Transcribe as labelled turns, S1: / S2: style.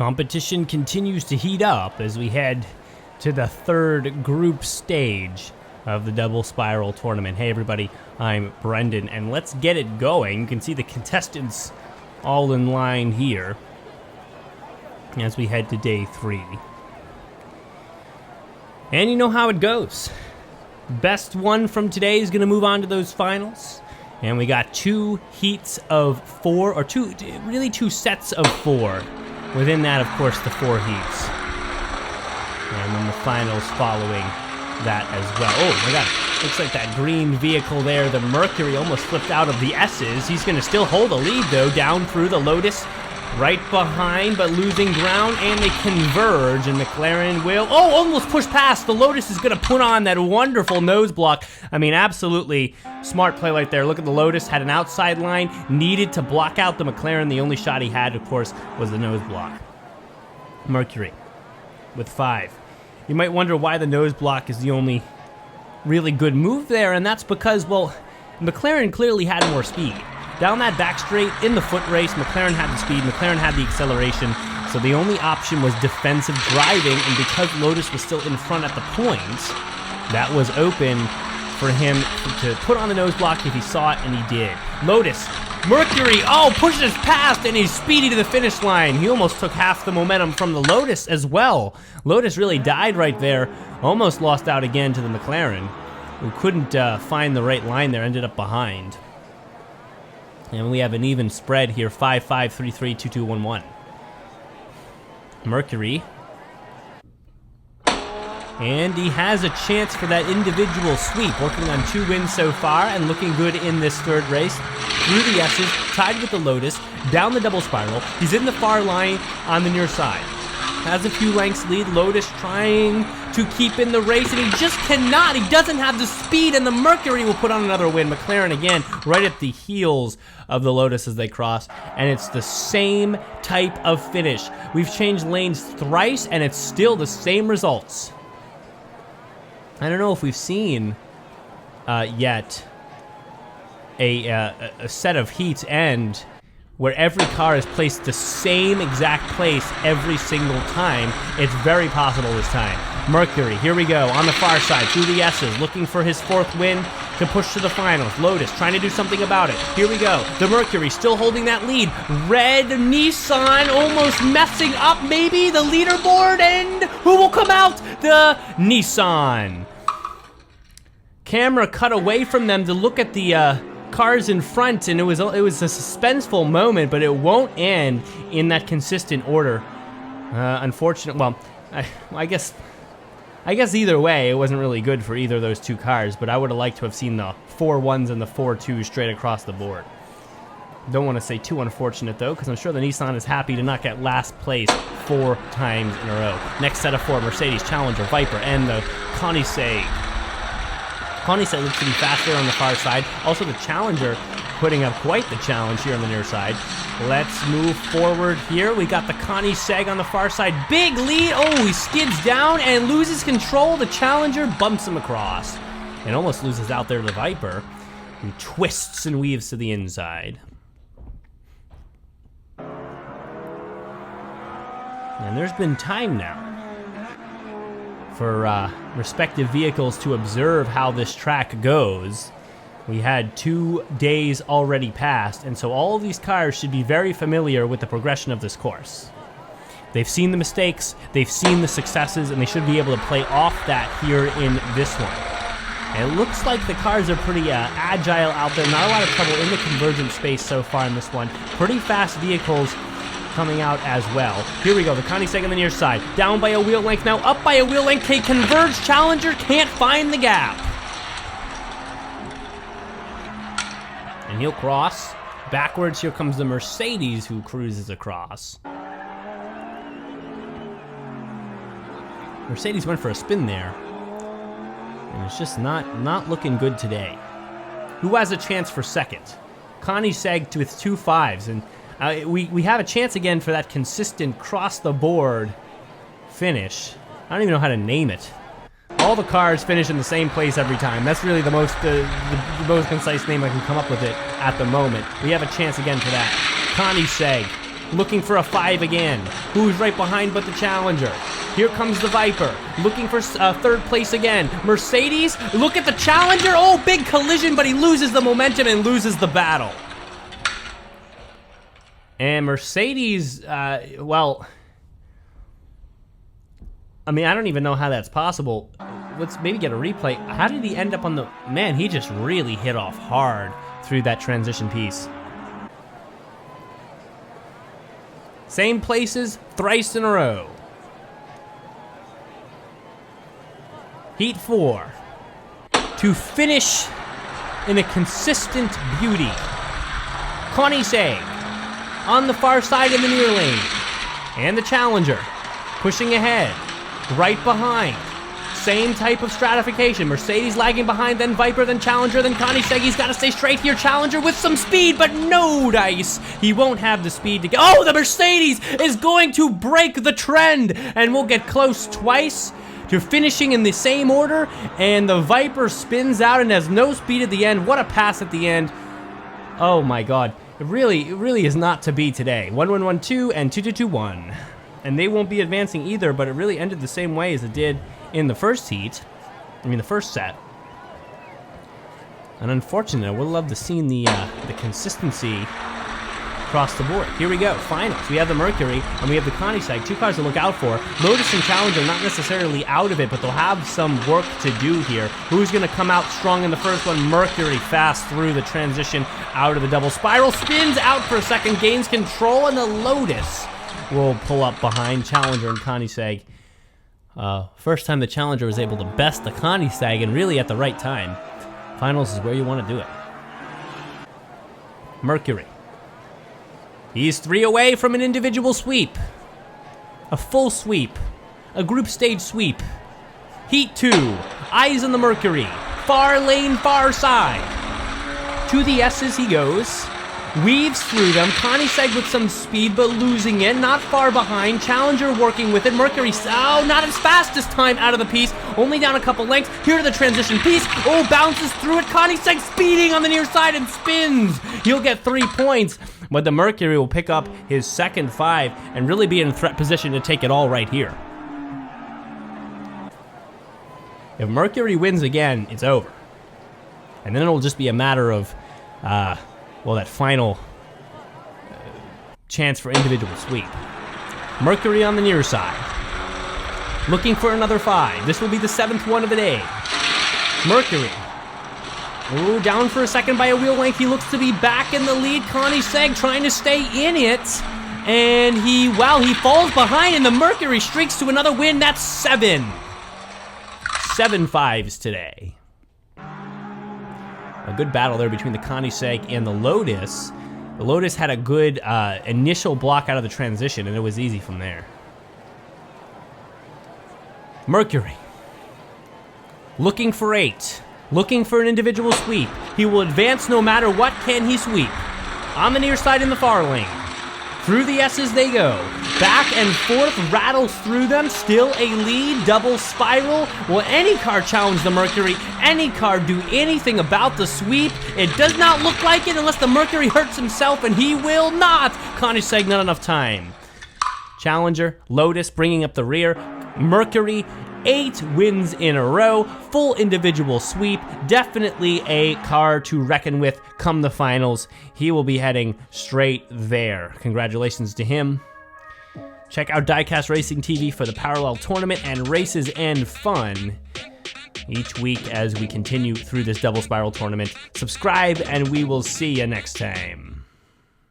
S1: Competition continues to heat up as we head to the third group stage of the double spiral tournament. Hey everybody, I'm Brendan, and let's get it going. You can see the contestants all in line here as we head to day 3. And you know how it goes. Best one from today is going to move on to those finals. And we got 2 heats of 4, or two sets of 4. Within that, of course, the 4 heats. And then the finals following that as well. Oh my god, looks like that green vehicle there, the Mercury, almost flipped out of the S's. He's going to still hold a lead, though, down through the Lotus. Right behind, but losing ground, and they converge, and McLaren will, almost push past. The Lotus is going to put on that wonderful nose block. I mean, absolutely smart play right there. Look at the Lotus, had an outside line, needed to block out the McLaren. The only shot he had, of course, was the nose block. Mercury with 5. You might wonder why the nose block is the only really good move there, and that's because, well, McLaren clearly had more speed. Down that back straight, in the foot race, McLaren had the speed, McLaren had the acceleration, so the only option was defensive driving, and because Lotus was still in front at the point, that was open for him to put on the nose block if he saw it, and he did. Lotus, Mercury, pushes past, and he's speedy to the finish line. He almost took half the momentum from the Lotus as well. Lotus really died right there, almost lost out again to the McLaren, who couldn't find the right line there, ended up behind. And we have an even spread here, 5-5, 3-3, 2-2, 1-1. Mercury. And he has a chance for that individual sweep, working on 2 wins so far and looking good in this third race. Through the S's, tied with the Lotus, down the double spiral. He's in the far line on the near side. Has a few lengths lead. Lotus trying to keep in the race, and he just cannot. He doesn't have the speed, and the Mercury will put on another win. McLaren again right at the heels of the Lotus as they cross, and it's the same type of finish. We've changed lanes thrice, and it's still the same results. I don't know if we've seen yet a set of heats end where every car is placed the same exact place every single time. It's very possible this time. Mercury, here we go, on the far side, through the S's, looking for his 4th win to push to the finals. Lotus trying to do something about it. Here we go. The Mercury still holding that lead. Red Nissan almost messing up maybe the leaderboard, and who will come out? The Nissan. Camera cut away from them to look at the cars in front, and it was a suspenseful moment, but it won't end in that consistent order. Unfortunate. Well, I guess either way, it wasn't really good for either of those 2 cars, but I would have liked to have seen the 4 1s and the 4 2s straight across the board. Don't want to say too unfortunate, though, because I'm sure the Nissan is happy to not get last place 4 times in a row. Next set of 4, Mercedes, Challenger, Viper, and the Koenigsegg. Koenigsegg looks to be faster on the far side. Also, the Challenger putting up quite the challenge here on the near side. Let's move forward here. We got the Koenigsegg on the far side. Big lead. He skids down and loses control. The Challenger bumps him across and almost loses out there to the Viper, who twists and weaves to the inside. And there's been time now for respective vehicles to observe how this track goes. We had 2 days already passed, and so all of these cars should be very familiar with the progression of this course. They've seen the mistakes, they've seen the successes, and they should be able to play off that here in this one. And it looks like the cars are pretty agile out there, not a lot of trouble in the convergent space so far in this one. Pretty fast vehicles coming out as well. Here we go, the Koenigsegg on the near side. Down by a wheel length now, up by a wheel length. Converge, Challenger can't find the gap. And he'll cross. Backwards, here comes the Mercedes, who cruises across. Mercedes went for a spin there, and it's just not looking good today. Who has a chance for second? Koenigsegg with 2 5s, and we have a chance again for that consistent cross-the-board finish. I don't even know how to name it. All the cars finish in the same place every time. That's really the most concise name I can come up with it at the moment. We have a chance again for that. Koenigsegg looking for a 5 again. Who's right behind but the Challenger? Here comes the Viper, looking for third place again. Mercedes, look at the Challenger. Oh, big collision, but he loses the momentum and loses the battle. And Mercedes, well, I mean, I don't even know how that's possible. Let's maybe get a replay. How did he end up on the... Man, he just really hit off hard through that transition piece. Same places, thrice in a row. Heat 4. To finish in a consistent beauty. Koenigsegg on the far side in the near lane. And the Challenger pushing ahead. Right behind. Same type of stratification. Mercedes lagging behind, then Viper, then Challenger, then Koenigsegg. He's got to stay straight here. Challenger with some speed, but no dice. He won't have the speed to get... Oh, the Mercedes is going to break the trend, and we'll get close twice to finishing in the same order, and the Viper spins out and has no speed at the end. What a pass at the end. Oh my God. It really is not to be today. 1-1-1-2 and 2-2-2-1. And they won't be advancing either, but it really ended the same way as it did in the first heat. I mean, the first set. And unfortunately, I would love to see the consistency across the board. Here we go, finals. We have the Mercury and we have the Koenigsegg. Two cars to look out for. Lotus and Challenger not necessarily out of it, but they'll have some work to do here. Who's going to come out strong in the first one? Mercury fast through the transition out of the double spiral. Spins out for a second, gains control, and the Lotus will pull up behind Challenger and Koenigsegg. First time the Challenger was able to best the Koenigsegg, and really at the right time. Finals is where you want to do it. Mercury. He's 3 away from an individual sweep. A full sweep. A group stage sweep. Heat 2. Eyes on the Mercury. Far lane, far side. To the S's he goes. Weaves through them. Koenigsegg with some speed, but losing it. Not far behind. Challenger working with it. Mercury, oh, not as fast this time out of the piece. Only down a couple lengths. Here to the transition piece. Oh, bounces through it. Koenigsegg speeding on the near side and spins. He'll get 3 points, but the Mercury will pick up his second 5 and really be in threat position to take it all right here. If Mercury wins again, it's over. And then it'll just be a matter of, well, that final chance for individual sweep. Mercury on the near side. Looking for another 5. This will be the 7th one of the day. Mercury. Ooh, down for a second by a wheel length. He looks to be back in the lead. Koenigsegg trying to stay in it. And he falls behind, and the Mercury streaks to another win. That's 7. 7 5s today. A good battle there between the Koenigsegg and the Lotus. The Lotus had a good initial block out of the transition, and it was easy from there. Mercury. Looking for 8. Looking for an individual sweep. He will advance no matter what. Can he sweep? On the near side in the far lane. Through the S's they go. Back and forth, rattles through them. Still a lead, double spiral. Will any car challenge the Mercury? Any car do anything about the sweep? It does not look like it unless the Mercury hurts himself, and he will not. Koenigsegg, not enough time. Challenger, Lotus bringing up the rear. Mercury, 8 wins in a row, full individual sweep, definitely a car to reckon with come the finals. He will be heading straight there. Congratulations to him. Check out Diecast Racing TV for the parallel tournament and races and fun each week as we continue through this double spiral tournament. Subscribe and we will see you next time.